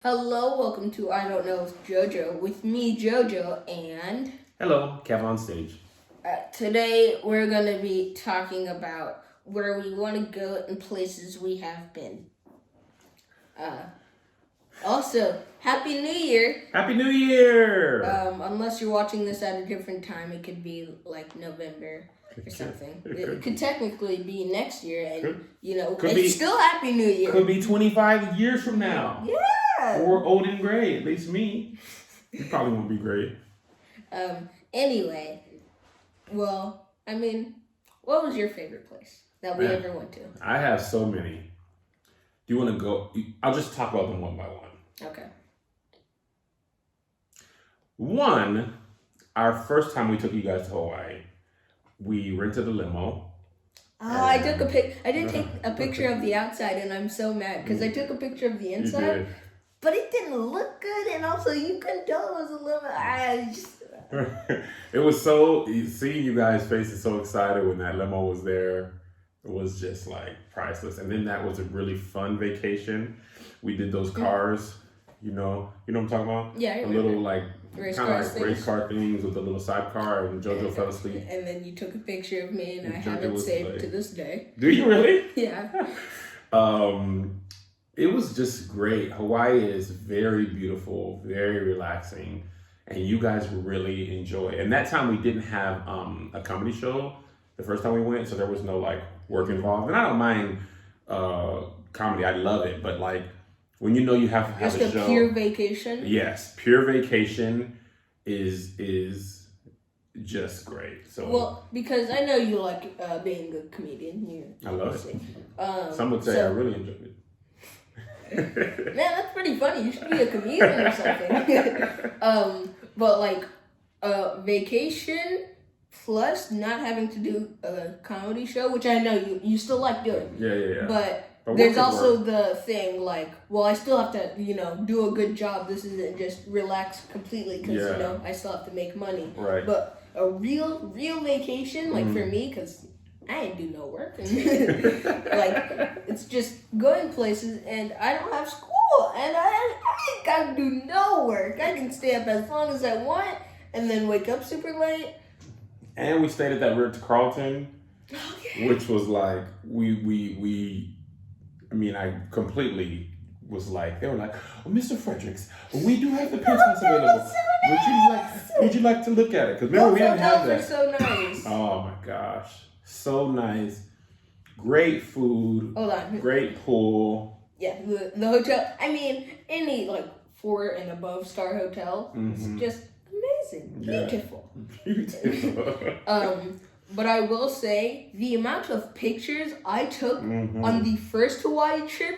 Hello, welcome to I Don't Know with JoJo. With me, JoJo, and Hello, Kev on stage. today we're going to be talking about where we want to go and places we have been. Also, Happy New Year! Happy New Year! Unless you're watching this at a different time, it could be like November or something. It could technically be next year, and it's still Happy New Year. Could be 25 years from now. Yeah! Or old and gray, at least me. You probably won't be great. Anyway, what was your favorite place that we ever went to? I have so many. Do you want to go? I'll just talk about them one by one. Okay. One, our first time we took you guys to Hawaii, we rented a limo. I took a pic. I did take a picture of the outside, and I'm so mad because I took a picture of the inside, but it didn't look good, and also you couldn't tell it was a limo. It was so, seeing you guys' faces so excited when that limo was there, it was just like priceless. And then that was a really fun vacation. We did those cars, you know what I'm talking about? Yeah, a little like race car things with a little sidecar, and JoJo fell asleep. And then you took a picture of me, and I have it saved to this day. Do you really? Yeah. It was just great. Hawaii is very beautiful, very relaxing, and you guys really enjoy. And that time we didn't have a comedy show the first time we went, so there was no like work involved. And I don't mind comedy; I love it. But like when you know you have to have just a show, pure vacation. Yes, pure vacation is just great. So because I know you like being a comedian. I love it. Some would say I really enjoyed it. Man, that's pretty funny. You should be a comedian or something. But like vacation plus not having to do a comedy show, which I know you still like doing. Yeah. But there's also the thing like, well, I still have to do a good job. This isn't just relax completely because I still have to make money. Right. But a real vacation, like for me, because I ain't do no work. Like, it's just going places, and I don't have school, and I ain't got to do no work. I can stay up as long as I want, and then wake up super late. And we stayed at that Ritz-Carlton, which was like, I completely was like, they were like, oh, Mr. Fredericks, we do have the penthouse available. So would you like to look at it? Because remember, we didn't have that. So nice. Oh my gosh. So nice. Great food. Hold on. Great pool. Yeah, the hotel. I mean, any like 4 and above star hotel. It's just amazing. Beautiful. Yeah. Beautiful. But I will say the amount of pictures I took on the first Hawaii trip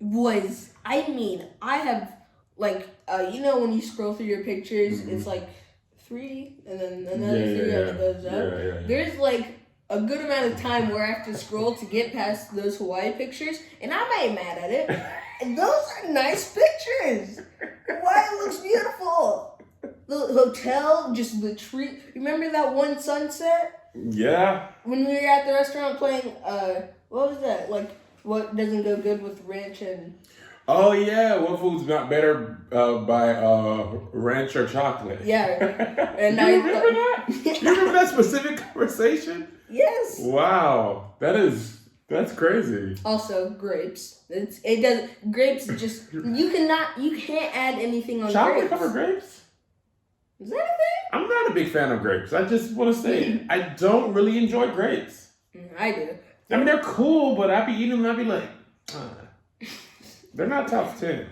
was, I have like, when you scroll through your pictures, it's like 3 and then another 3 and it goes up. Yeah. There's like a good amount of time where I have to scroll to get past those Hawaii pictures, and I'm not mad at it. And those are nice pictures. Hawaii looks beautiful. The hotel, just the tree. Remember that one sunset? Yeah. When we were at the restaurant playing, what was that? Like, what doesn't go good with ranch and... Oh, yeah. What food's not better by ranch or chocolate? Yeah. And you remember that? You remember that specific conversation? Yes. Wow. That's crazy. Also, grapes. Grapes just... You can't add anything on chocolate grapes. Chocolate covered grapes? Is that a thing? I'm not a big fan of grapes. I just want to say, I don't really enjoy grapes. I do. I mean, they're cool, but I'd be eating them and I'd be like, they're not top 10.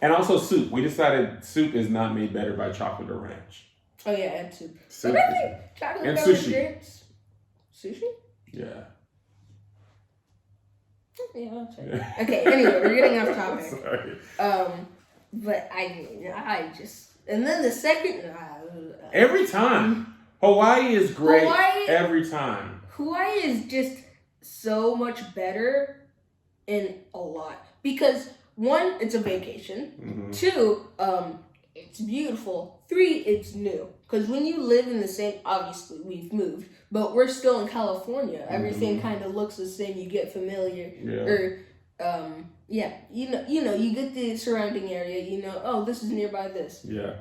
And also soup. We decided soup is not made better by chocolate or ranch. Oh, yeah, and soup. Soup. But I think chocolate and covered sushi. grapes. Sushi? Yeah. Yeah, that's right. Okay, anyway, we're getting off topic. Sorry. But I just... And then the second... every time. Hawaii is great every time. Hawaii is just so much better in a lot. Because, 1, it's a vacation. 2, it's beautiful. 3, it's new. Because when you live in the same... Obviously, we've moved. But we're still in California. Everything kind of looks the same. You get familiar. Yeah. Or yeah, you get the surrounding area. Oh, this is nearby this. Yeah.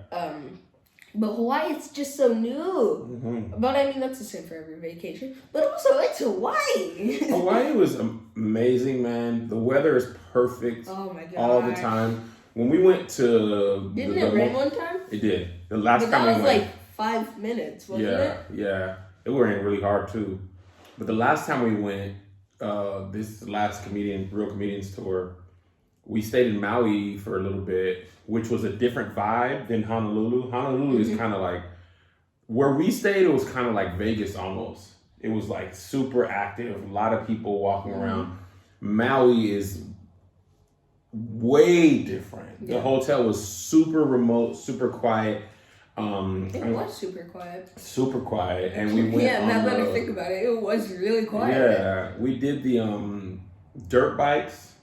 But Hawaii, it's just so new. Mm-hmm. But I mean, that's the same for every vacation. But also, it's Hawaii. Hawaii was amazing, man. The weather is perfect. Oh my god. All the time. When we went to... Didn't it rain one time? It did. The last but time that we was went. like 5 minutes, wasn't Yeah, it? yeah. It rained really hard too. But the last time we went, this last Real Comedians tour, we stayed in Maui for a little bit, which was a different vibe than Honolulu. Honolulu is kind of like, where we stayed, it was kind of like Vegas almost. It was like super active, a lot of people walking around. Maui is way different. Yeah. The hotel was super remote, super quiet. It was super quiet. Super quiet, and we went. Yeah, now that I think about it, it was really quiet. Yeah, we did the dirt bikes,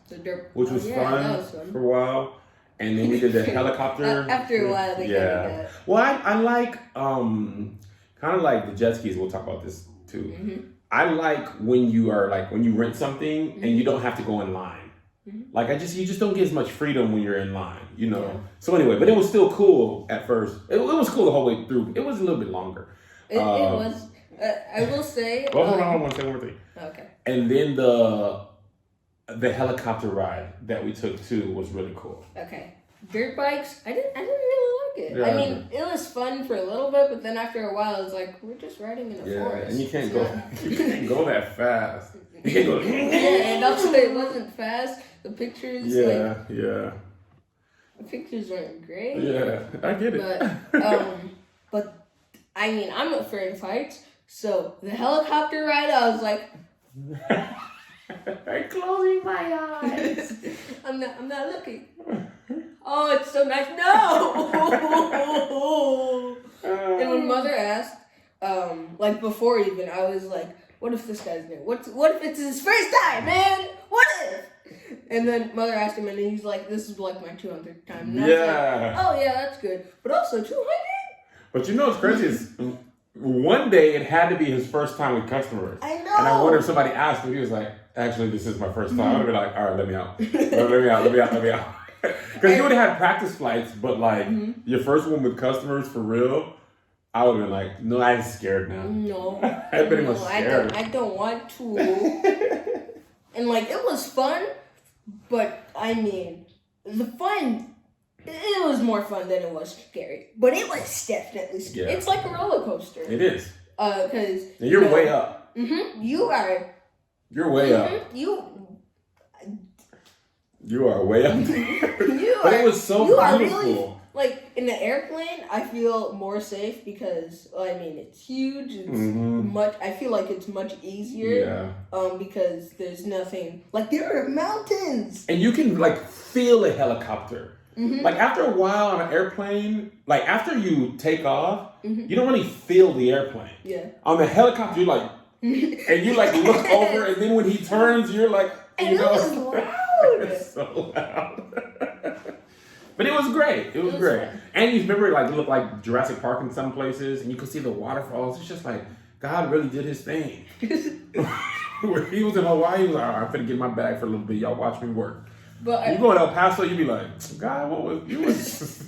which was fun for a while, and then we did the helicopter. After a while, they kind of got. Well, I like kind of like the jet skis. We'll talk about this too. Mm-hmm. I like when you rent something and you don't have to go in line. Like you just don't get as much freedom when you're in line, Yeah. So anyway, but it was still cool at first. It was cool the whole way through. It was a little bit longer. It was. I will say. Well, hold on, I want to say one thing. Okay. And then the helicopter ride that we took too was really cool. Okay. Dirt bikes. I didn't really like it. Yeah. I mean, it was fun for a little bit, but then after a while, it was like we're just riding in a forest. And you can't go that fast. You can't go. And also it wasn't fast. The pictures. Yeah. The pictures weren't great. Yeah, I get it. But I mean, I'm afraid of heights. So the helicopter ride, I was like, I'm closing my eyes. I'm not looking. Oh, it's so nice. No. And when Mother asked, before even, I was like, what if this guy's new? What if it's his first time, man? What if? And then Mother asked him, and he's like, this is like my 200th time. And I was like, oh yeah, that's good. But also 200? But what's crazy is one day it had to be his first time with customers. I know. And I wonder if somebody asked him, he was like, actually, this is my first time. I'd be like, all right, let me out. Let me out. Because you would have had practice flights, but your first one with customers for real, I would have been like, no, I'm scared now. No. I've been scared. I don't want to. And it was fun, but I mean, the fun, it was more fun than it was scary. But it was definitely scary. Yeah. It's like a roller coaster. It is. Because you're way up. You are. You're way up. You are way up. But it was so beautiful. Really, in the airplane, I feel more safe because it's huge. It's I feel like it's much easier. Yeah. Because there's nothing there are mountains. And you can feel a helicopter. After a while on an airplane, after you take off, you don't really feel the airplane. Yeah. On the helicopter, you're and you look over, and then when he turns, you're it was loud. It's so loud. But it was great. It was great. Fun. And you remember it looked like Jurassic Park in some places, and you could see the waterfalls. It's just God really did his thing. When he was in Hawaii, he was like, all right, I'm finna get my bag for a little bit. Y'all watch me work. But you go to El Paso, you be like, God, what's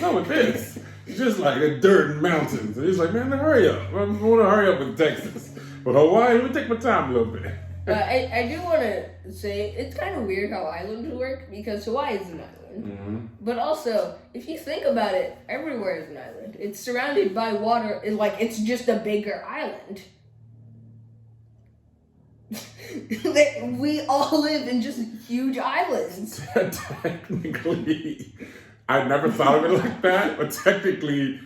up with this? It's just a dirt and mountains. And he's like, man, hurry up. I want to hurry up in Texas. But Hawaii, let me take my time a little bit. I do want to say, it's kind of weird how islands work, because Hawaii is an island. But also, if you think about it, everywhere is an island. It's surrounded by water. It's just a bigger island. We all live in just huge islands. Technically, I never thought of it like that, but technically,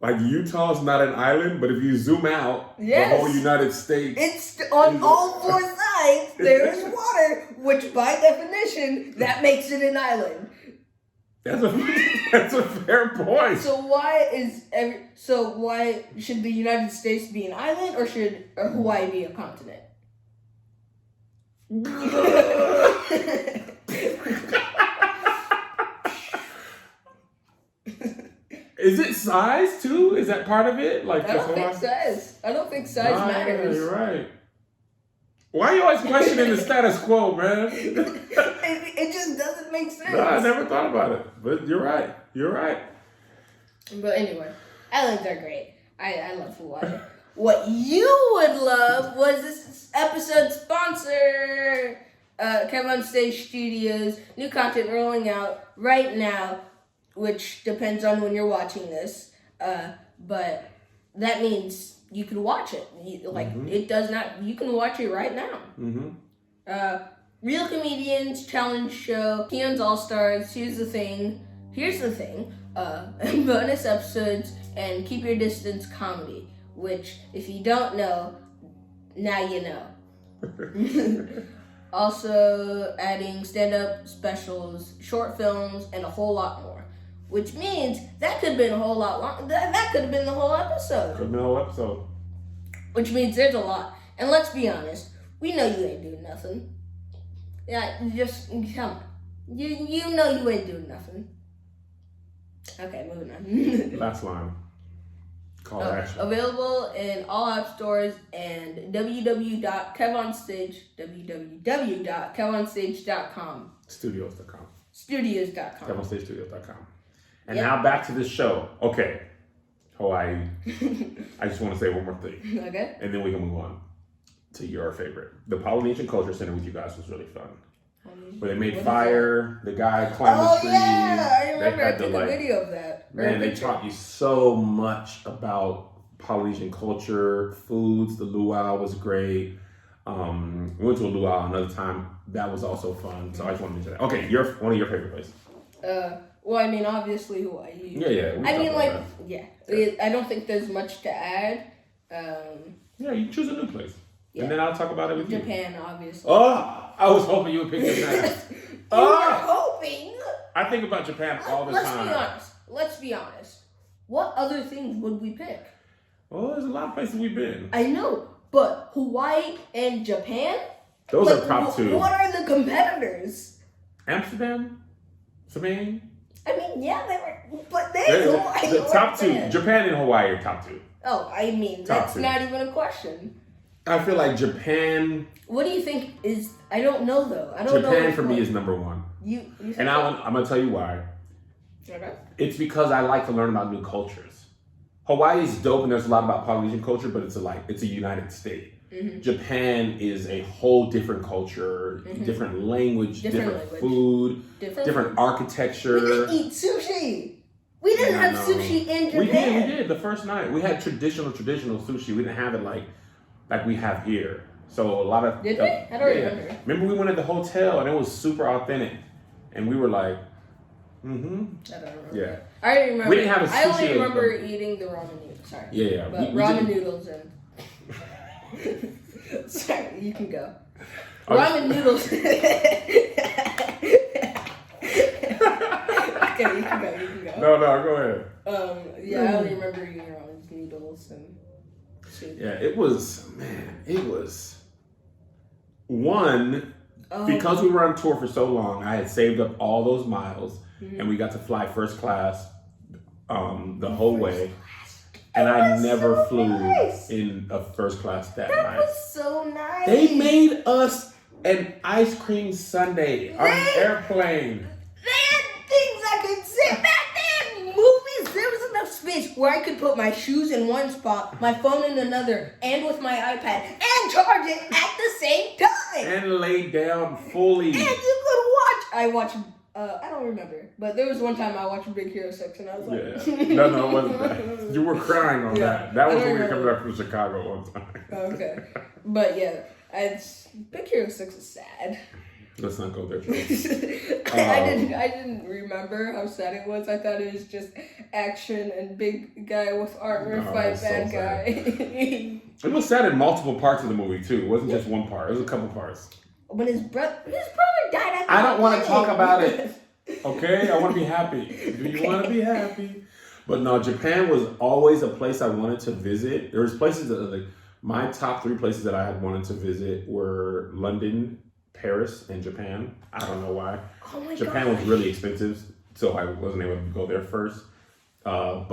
Utah's not an island, but if you zoom out, the whole United States... It's on all four sides, there is water, which by definition, that makes it an island. That's a fair point. So why should the United States be an island, or should Hawaii be a continent? Is it size too? Is that part of it? I don't think size. I don't think size matters. You're right. Why are you always questioning the status quo, man? doesn't make sense. No, I never thought about it. But you're right. You're right. But anyway, islands are great. I love Hawaii. What you would love was this episode sponsor, Come On Stage Studios. New content rolling out right now, which depends on when you're watching this. But that means you can watch it. It does not. You can watch it right now. Mm-hmm. Real Comedians Challenge Show, Keon's All Stars. Here's the thing. Bonus episodes and Keep Your Distance comedy. Which, if you don't know, now you know. Also adding stand-up specials, short films, and a whole lot more. Which means that could have been a whole lot long. That could have been the whole episode. Could have been the whole episode. Which means there's a lot. And let's be honest, we know you ain't doing nothing. Yeah, just come on. You know you ain't doing nothing. Okay, moving on. Last line. Call to action. Available in all app stores and www.kevonstage.com. Studios.com. Studios.com. KevinStageStudios.com. And now back to the show. Okay. Hawaii. I just want to say one more thing. Okay. And then we can move on to your favorite. The Polynesian Culture Center with you guys was really fun. Where they made fire, the guy climbed the tree. Oh yeah, I remember I took a video of that. Man, they taught you so much about Polynesian culture, foods. The luau was great. We went to a luau another time. That was also fun. So I just want to mention that. Okay, one of your favorite places. Well, I mean, obviously Hawaii. Yeah. I don't think there's much to add. Yeah, you choose a new place. Yeah. And then I'll talk about it with Japan, obviously. Oh, I was hoping you would pick Japan. You were hoping? I think about Japan all the time. Let's be honest. What other things would we pick? Well, there's a lot of places we've been. I know, but Hawaii and Japan? Those are top two. What are the competitors? Amsterdam? Spain? I mean, yeah, they were, but Hawaii. The top two. Japan and Hawaii are top two. Oh, I mean, that's not even a question. I feel like Japan. What do you think is? I don't know though. I don't know. Japan for me is number one. You and I'm gonna tell you why. Okay. It's because I like to learn about new cultures. Hawaii is dope, and there's a lot about Polynesian culture, but it's a United State. Mm-hmm. Japan is a whole different culture, different language, different food, different architecture. We didn't eat sushi. We didn't have sushi in Japan. We did the first night. We had traditional sushi. We didn't have it like we have here. So a lot of did we? I don't remember. Remember we went at the hotel and it was super authentic, and we were like, I don't remember. Yeah. I remember. We didn't have a sushi. I only remember eating the ramen noodles. Sorry. Yeah. But ramen noodles and. Sorry, you can go. Ramen noodles. Okay, you can go. No, go ahead. I only remember eating ramen noodles and. Yeah, it was one, because we were on tour for so long, I had saved up all those miles and we got to fly first class the whole way. And I never flew in a first class that night. That was so nice. They made us an ice cream sundae on the airplane. They had things I could sit back there. Movies. There was enough space where I could put my shoes in one spot, my phone in another, and with my iPad, and charge it at the same time. And lay down fully. And you could watch. I watched. I don't remember, but there was one time I watched Big Hero 6 and I was like... Yeah. No, it wasn't that. You were crying on that. That was when we were coming back from Chicago one time. Okay. But yeah, Big Hero 6 is sad. Let's not go there. I didn't remember how sad it was. I thought it was just action and big guy with armor fight bad guy. It was sad in multiple parts of the movie too. It wasn't just one part. It was a couple parts. But his brother died at the I don't want to talk about it. Okay? I want to be happy. Do you want to be happy? But no, Japan was always a place I wanted to visit. There was places that my top 3 places that I had wanted to visit were London, Paris, and Japan. I don't know why. Oh my Japan was really expensive, so I wasn't able to go there first. And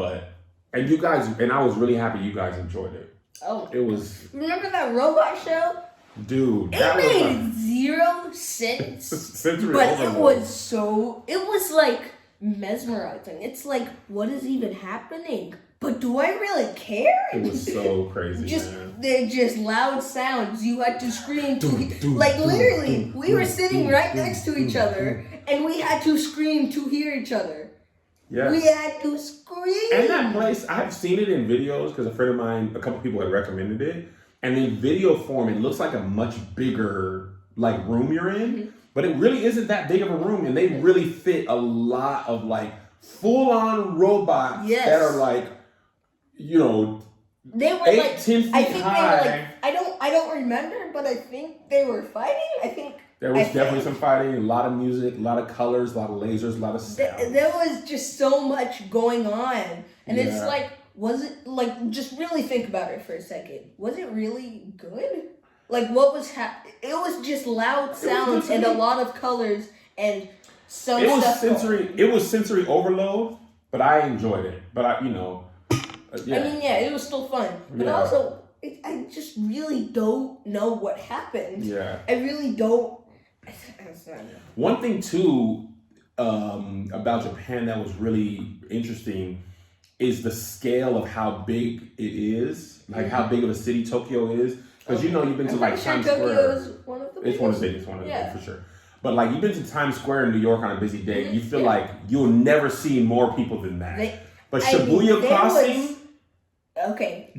you guys, and I was really happy you guys enjoyed it. Oh. It was. Remember that robot show? Dude, it made zero sense, Sensory but overload. it was like mesmerizing. It's like, what is even happening? But do I really care? It was so crazy, man. They're just loud sounds. You had to scream to literally. We were sitting right next to each other, and we had to scream to hear each other. Yes. We had to scream. And that place, I've seen it in videos because a friend of mine, a couple people had recommended it. And in video form, it looks like a much bigger like room you're in, but it really isn't that big of a room. And they really fit a lot of like full-on robots that are like, you know, they were 8, like 10 feet I think high. they were like I don't remember, but I think they were fighting. I think there was definitely some fighting, a lot of music, a lot of colors, a lot of lasers, a lot of sound. There was just so much going on, and it's like, was it like, just really think about it for a second? Was it really good? Like, what was it was just loud sounds and a lot of colors and some stuff. It was sensory overload, but I enjoyed it. But I mean, it was still fun. But also, I just really don't know what happened. Yeah. I really don't. One thing too about Japan that was really interesting is the scale of how big it is, like how big of a city Tokyo is. Because you've been to like Times Square. Tokyo is one of the biggest. It's one of the biggest, for sure. But like you've been to Times Square in New York on a busy day, you feel like you'll never see more people than that. But Shibuya Crossing,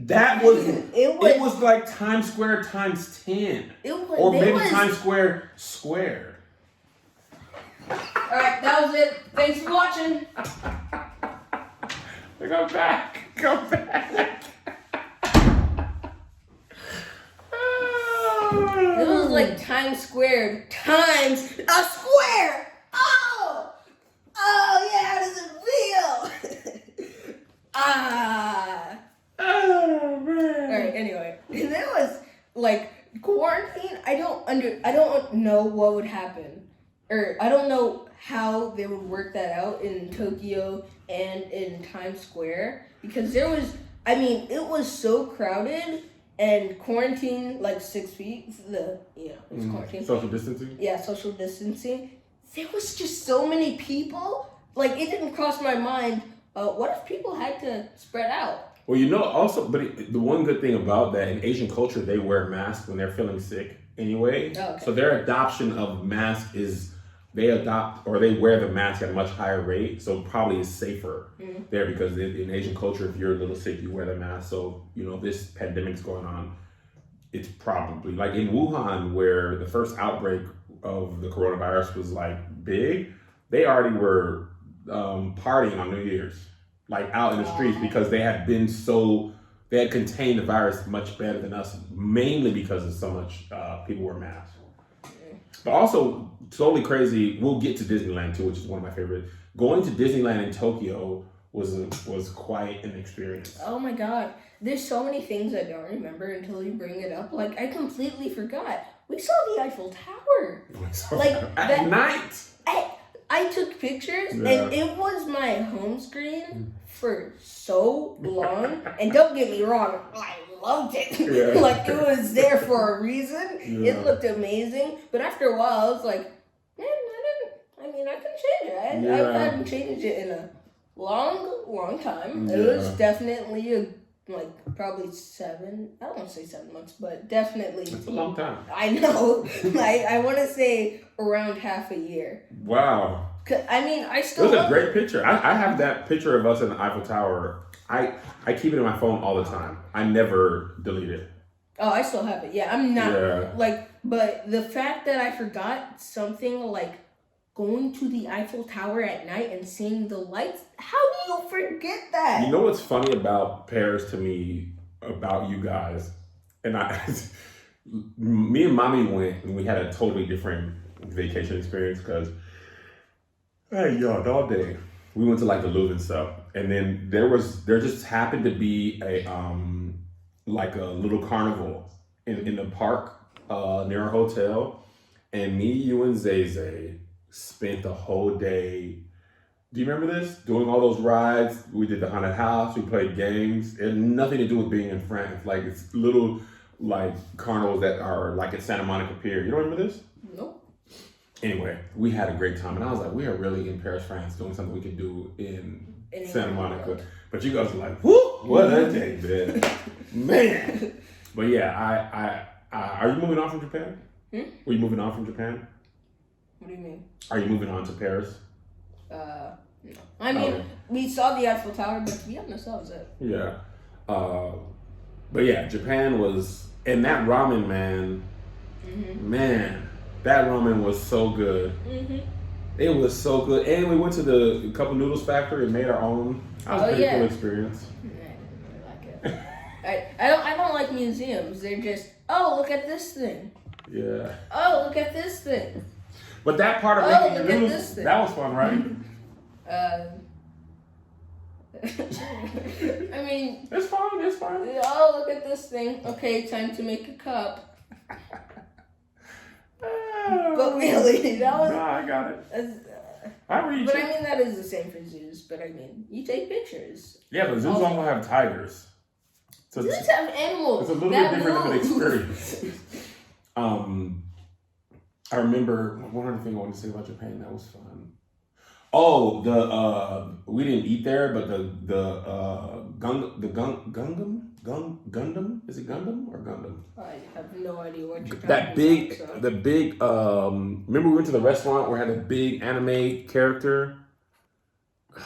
that was it was like Times Square times 10, or maybe Times Square squared. All right, that was it. Thanks for watching. Go back. It was like Times Square times a square. Oh yeah, how does it feel? Oh man. All right. Anyway, and that was like quarantine. I don't know what would happen, or I don't know how they would work that out in Tokyo and in Times Square, because it was so crowded. And quarantine, like 6 feet, it's quarantine. Social distancing? Yeah, social distancing. There was just so many people. Like, it didn't cross my mind, what if people had to spread out? Well, also, but the one good thing about that, in Asian culture, they wear masks when they're feeling sick anyway. Oh, okay. So their adoption of mask is, they wear the mask at a much higher rate, so probably it's safer there, because in Asian culture, if you're a little sick, you wear the mask. So, this pandemic's going on, it's probably, like in Wuhan, where the first outbreak of the coronavirus was like big, they already were partying on New Year's, like out in the streets, because they had contained the virus much better than us, mainly because of so much people wear masks. But also, totally crazy, we'll get to Disneyland too, which is one of my favorite. Going to Disneyland in Tokyo was quite an experience. Oh my god. There's so many things I don't remember until you bring it up. Like, I completely forgot. We saw the Eiffel Tower. At night. I took pictures, and it was my home screen for so long. And don't get me wrong, I loved it. Yeah. Like, it was there for a reason. Yeah. It looked amazing. But after a while, I was like, man, I can change it. I haven't changed it in a long time. It was definitely probably 7, I don't want to say 7 months, but definitely. It's a long time. I know. I want to say around half a year. Wow. I still. It was a great picture. I have that picture of us in the Eiffel Tower. I keep it in my phone all the time. I never delete it. Oh, I still have it. Yeah, I'm not but the fact that I forgot something like going to the Eiffel Tower at night and seeing the lights, how do you forget that? You know what's funny about Paris to me, about you guys, and me and Mommy went, and we had a totally different vacation experience, because all day we went to like the Louvre and stuff, and then there just happened to be a like a little carnival in the park near our hotel, and me, you, and Zay spent the whole day. Do you remember this? Doing all those rides. We did the haunted house. We played games. It had nothing to do with being in France. Like, it's little like carnivals that are like at Santa Monica Pier. You don't remember this? Nope. Anyway, we had a great time, and I was like, we are really in Paris, France, doing something we could do in Santa Monica. But you guys are like, whoo, what a day, man. But yeah, are you moving on from Japan? Were you moving on from Japan? What do you mean? Are you moving on to Paris? No. I mean, we saw the Eiffel Tower, but to be honest, that was it. Yeah. But yeah, Japan was, and that ramen, man, that ramen was so good. It was so good. And we went to the Cup of Noodles factory and made our own. That was a pretty cool experience. I didn't really like it. I don't like museums. They're just, oh, look at this thing. Yeah. Oh, look at this thing. But that part of making the noodles, that was fun, right? I mean, it's fine. Oh, look at this thing. Okay, time to make a cup. But really, that was. No, I got it. I read. But I mean, that is the same for zoos. But I mean, you take pictures. Yeah, but zoos also have tigers. So zoos have animals. It's a little bit different of an experience. I remember one other thing I wanted to say about Japan that was fun. Oh, we didn't eat there, but Gundam? Is it Gundam or Gundam? I have no idea what you're talking about. The big, remember we went to the restaurant where it had a big anime character? I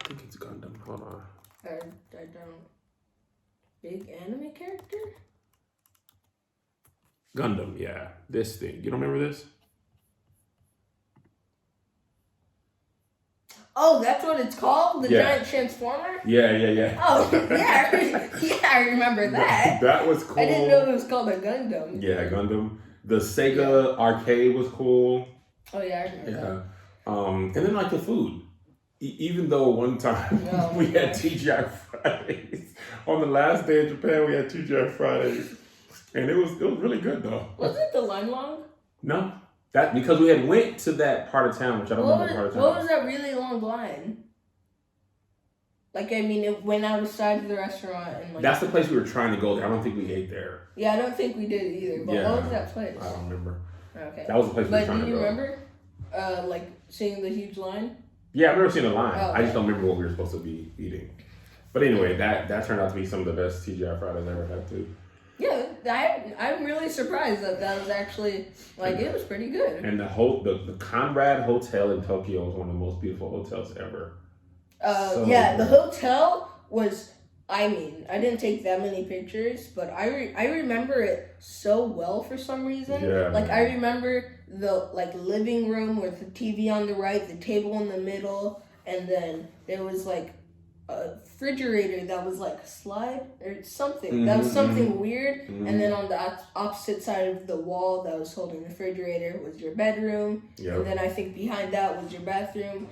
think it's Gundam. Hold on. I don't. Big anime character? Gundam, yeah. This thing. You don't remember this? Oh, that's what it's called? The giant transformer? Yeah. Oh, yeah. I remember that. That was cool. I didn't know it was called a Gundam. Yeah, Gundam. The Sega arcade was cool. Oh, yeah, I remember that. And then like the food. Even though one time we had TGI Fridays. On the last day in Japan, we had TGI Fridays. And it was really good though. Wasn't the line long? No. That because we had went to that part of town, which I don't remember part of town. What was that really long line? Like, I mean, it went outside of the restaurant and like... That's the place we were trying to go there. I don't think we ate there. Yeah, I don't think we did either. But what was that place? I don't remember. Okay. That was the place we were trying to go. But do you remember, like, seeing the huge line? Yeah, I've never seen a line. Oh, I just don't remember what we were supposed to be eating. But anyway, that turned out to be some of the best TGI Fridays I ever had too. Yeah, I'm really surprised that was actually, like, it was pretty good. And the Conrad Hotel in Tokyo is one of the most beautiful hotels ever. The hotel was, I mean, I didn't take that many pictures, but I remember it so well for some reason. Yeah, like, I remember the, like, living room with the TV on the right, the table in the middle, and then there was, like, a refrigerator that was like a slide or something. That was something weird. And then on the opposite side of the wall that was holding the refrigerator was your bedroom. Yep. And then I think behind that was your bathroom.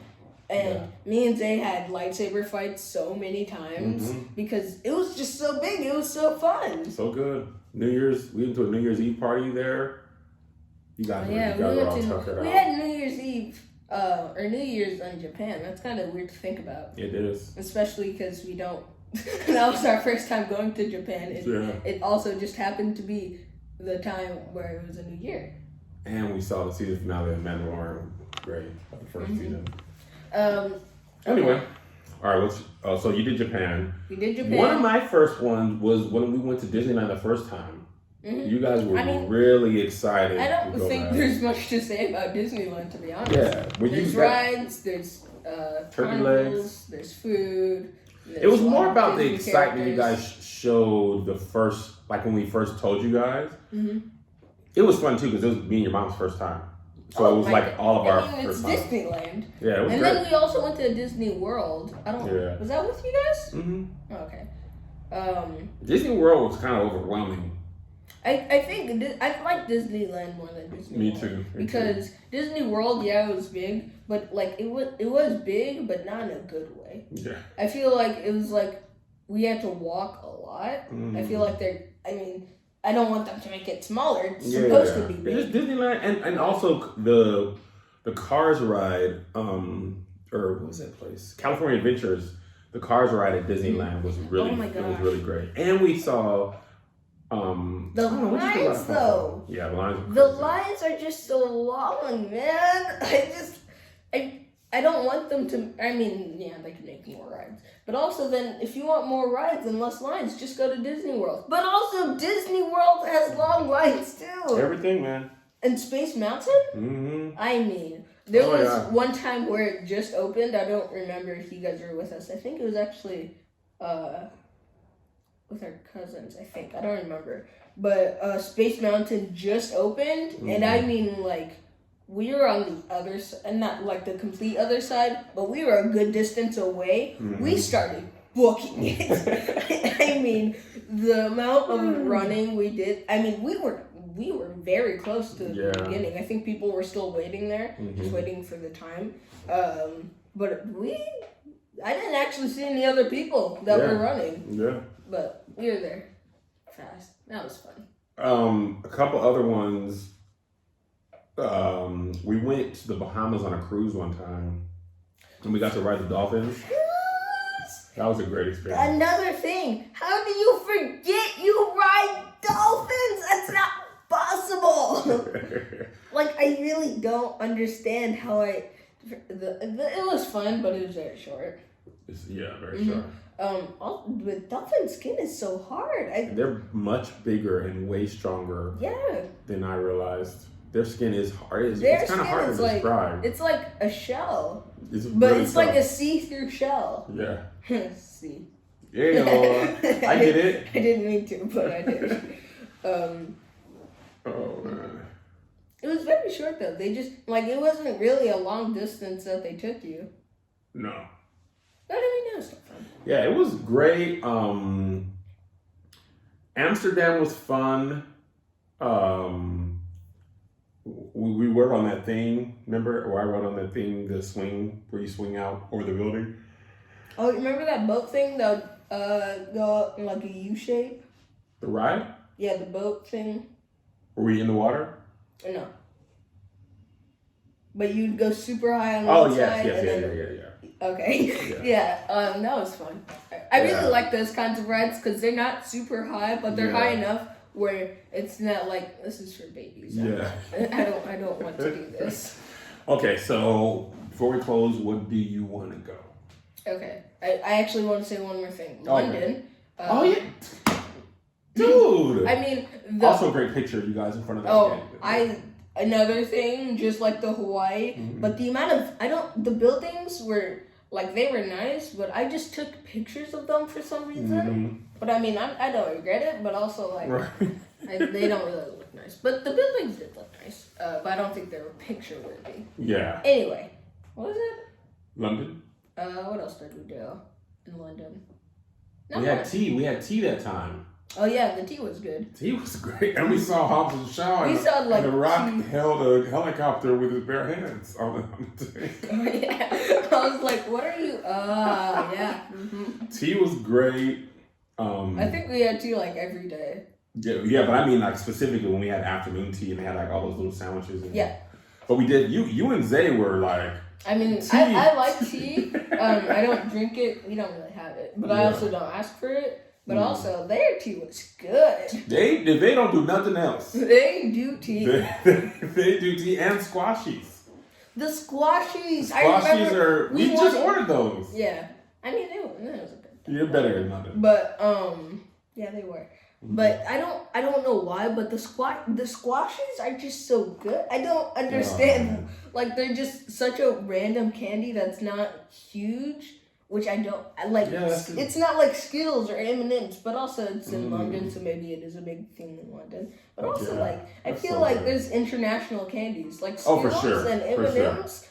And me and Zay had lightsaber fights so many times because it was just so big. It was so fun. So good. We went to a New Year's Eve party there. You guys we had New Year's Eve. Or New Year's in Japan. That's kind of weird to think about. It is. Especially because we don't... that was our first time going to Japan. It also just happened to be the time where it was a new year. And we saw the season finale of Mandalorian. Great. Of the first season. Anyway. All right. So you did Japan. We did Japan. One of my first ones was when we went to Disneyland the first time. You guys were really excited. I don't think there's much to say about Disneyland, to be honest. Yeah. There's rides, there's turkey legs, there's food. It was more about the excitement you guys showed when we first told you guys. It was fun too because it was me and your mom's first time. So it was like all of our first time. It's Disneyland. Yeah, it was great. Then we also went to Disney World. Was that with you guys? Oh, okay. Disney World was kind of overwhelming. I think I like Disneyland more than Disney World. Me too. Because Disney World, it was big, but like it was big, but not in a good way. Yeah. I feel like it was like we had to walk a lot. I feel like I don't want them to make it smaller. It's supposed to be big. It's Disneyland and also the Cars ride, or what was that place? California Adventures. The Cars ride at Disneyland was really it was really great. And we saw The lines, though. Yeah, the lines. The lines are just so long, man. I don't want them to. I mean, yeah, they can make more rides, but also then, if you want more rides and less lines, just go to Disney World. But also, Disney World has long lines too. Everything, man. And Space Mountain. Mm-hmm. I mean, there was one time where it just opened. I don't remember if you guys were with us. I think it was actually with our cousins. I think I don't remember. But Space Mountain just opened, and I mean, like, we were on the other side, and not like the complete other side, but we were a good distance away. We started booking it. I mean, the amount of running we did. I mean, we were very close to the beginning. I think people were still waiting there, just waiting for the time. But I didn't actually see any other people that were running. Yeah. But we were there fast. That was fun. A couple other ones. We went to the Bahamas on a cruise one time, and we got to ride the dolphins. That was a great experience. Another thing, how do you forget you ride dolphins? That's not possible. Like, I really don't understand how it was fun, but it was very short. Very short. The dolphin skin is so hard. They're much bigger and way stronger. Than I realized. Their skin is hard. It's kind of hard to describe. It's like a shell, but it's like a see-through shell. Yeah. See. Yeah, I get it. I didn't mean to, but I did. Oh man. It was very short though. They just it wasn't really a long distance that they took you. No. But I mean, it was still fun. Yeah, it was great. Amsterdam was fun. We were on that thing, remember? Or I rode on that thing, the swing, where you swing out over the building. Oh, remember that boat thing that go in like a U shape? The ride? Yeah, the boat thing. Were we in the water? No. But you'd go super high on one side. Yeah. Okay. Yeah, that was fun. I really like those kinds of rides because they're not super high, but they're high enough where it's not like, this is for babies. I don't want to do this. Okay, so before we close, what do you want to go? Okay, I actually want to say one more thing. London. Dude. I mean, also a great picture of you guys in front of that. Another thing, just like the Hawaii, but the amount of the buildings were they were nice, but I just took pictures of them for some reason. But I mean, I don't regret it, but also they don't really look nice. But the buildings did look nice, but I don't think they were picture worthy. Yeah. Anyway, what was it? London. What else did we do in London? We had tea that time. Oh yeah, the tea was good. Tea was great, and we saw Hobbs and Shaw. We saw and The Rock held a helicopter with his bare hands on the tank. Oh yeah, I was like, "What are you?" Yeah. Tea was great. I think we had tea every day. Yeah, but I mean specifically when we had afternoon tea and they had all those little sandwiches. But we did. You and Zay were I mean, I like tea. I don't drink it. We don't really have it, but I also don't ask for it. But also, their tea was good. They don't do nothing else. They do tea. They do tea and squashies. The squashies. We just ordered those. Yeah. I mean, it was a good time. You're better than London. But, yeah, they were. But I don't know why, but the squashies are just so good. I don't understand. They're just such a random candy that's not huge. Which I don't like. It's not like Skittles or M&Ms, but also it's in London, so maybe it is a big thing in London. But also, I feel like there's international candies like Skittles and M&Ms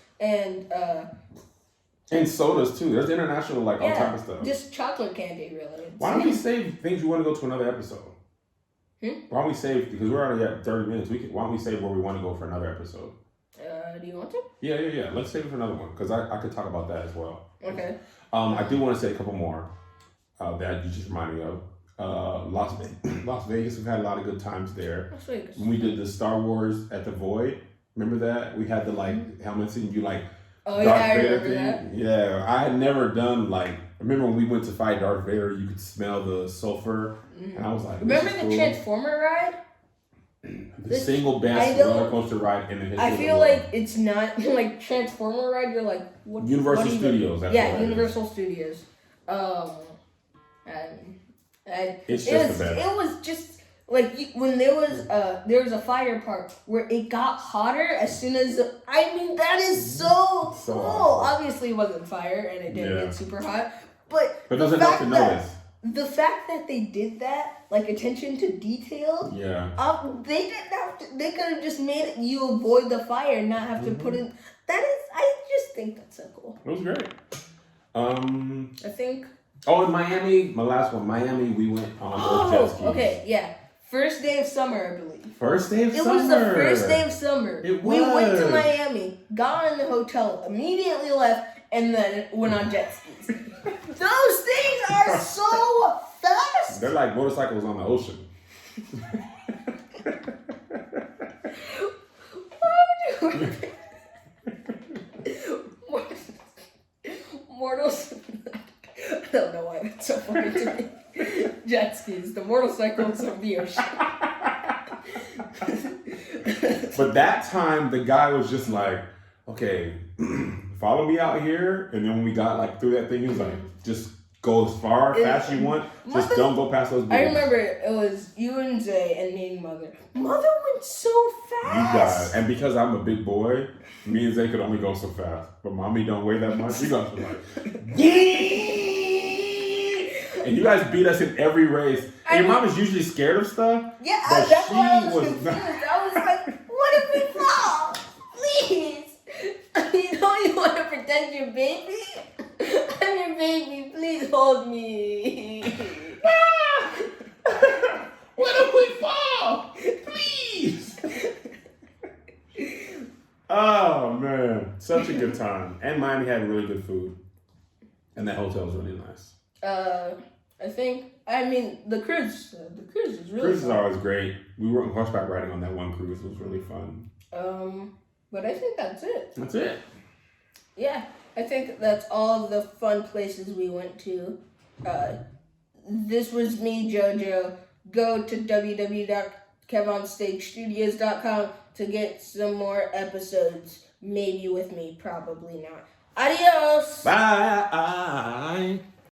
and sodas too. There's international all type of stuff. Just chocolate candy, really. Why don't we save things we want to go to another episode? Why don't we save, because we're already at 30 minutes. Why don't we save where we want to go for another episode? Do you want to? Yeah. Let's save it for another one because I could talk about that as well. Okay. I do want to say a couple more that you just reminded me of. Las Vegas, we've had a lot of good times there. Las Vegas. When we did the Star Wars at the Void, remember that? We had the helmets and you Oh Darth yeah, I Vader remember that. Yeah, I had never done like. I remember when we went to fight Darth Vader, you could smell the sulfur, and I was like, Remember this is the cool. Transformer ride? The single best roller coaster ride in the history I of the feel world. like it's not like Transformer ride. You're like what? Universal what even? Studios. That's Yeah, what it Universal Studios. And It's it just was the best. it was just like when there was a fire part where it got hotter as soon as that is so cool. awesome. Obviously, it wasn't fire and it didn't Yeah. get super hot, but But there's enough to notice. the fact that they did that, like attention to detail, Yeah. they didn't have to. They could have just made it you avoid the fire and not have to put in. That is, I just think that's so cool. It was great. I think. Oh, in Miami, my last one, Miami, we went on those jet skis. Okay, yeah. First day of summer, I believe. First day of It summer. was the first day of summer. It We went to was. Miami, got in the hotel, immediately left, and then went on jet skis. Those things are so fast. They're like motorcycles on the ocean. Mortals. I don't know why that's so funny to me. Jet skis, the motorcycles of the ocean. But that time, the guy was just like, okay, follow me out here. And then when we got like through that thing, he was like, just go as far, fast you want. Just don't go past those buildings. I remember it was you and Zay and me and Mother. Mother went so fast. You guys, and because I'm a big boy, me and Zay could only go so fast. But mommy don't weigh that much. You guys were like, and you guys beat us in every race. And your mom is usually scared of stuff. Yeah, but that's why I was was confused. not. I was like, what if we fall? Please. You know you want to protect your baby? I'm your baby. Please hold me. What if we fall? Please. Oh man, such a good time. And Miami had really good food. And that hotel was really nice. The cruise is really Cruise is fun. always great. We were on horseback riding on that one cruise. It was really fun. But I think that's it. That's it. Yeah, I think that's all the fun places we went to. This was me, JoJo. Go to www.kevonstagestudios.com to get some more episodes. Maybe with me, probably not. Adios! Bye.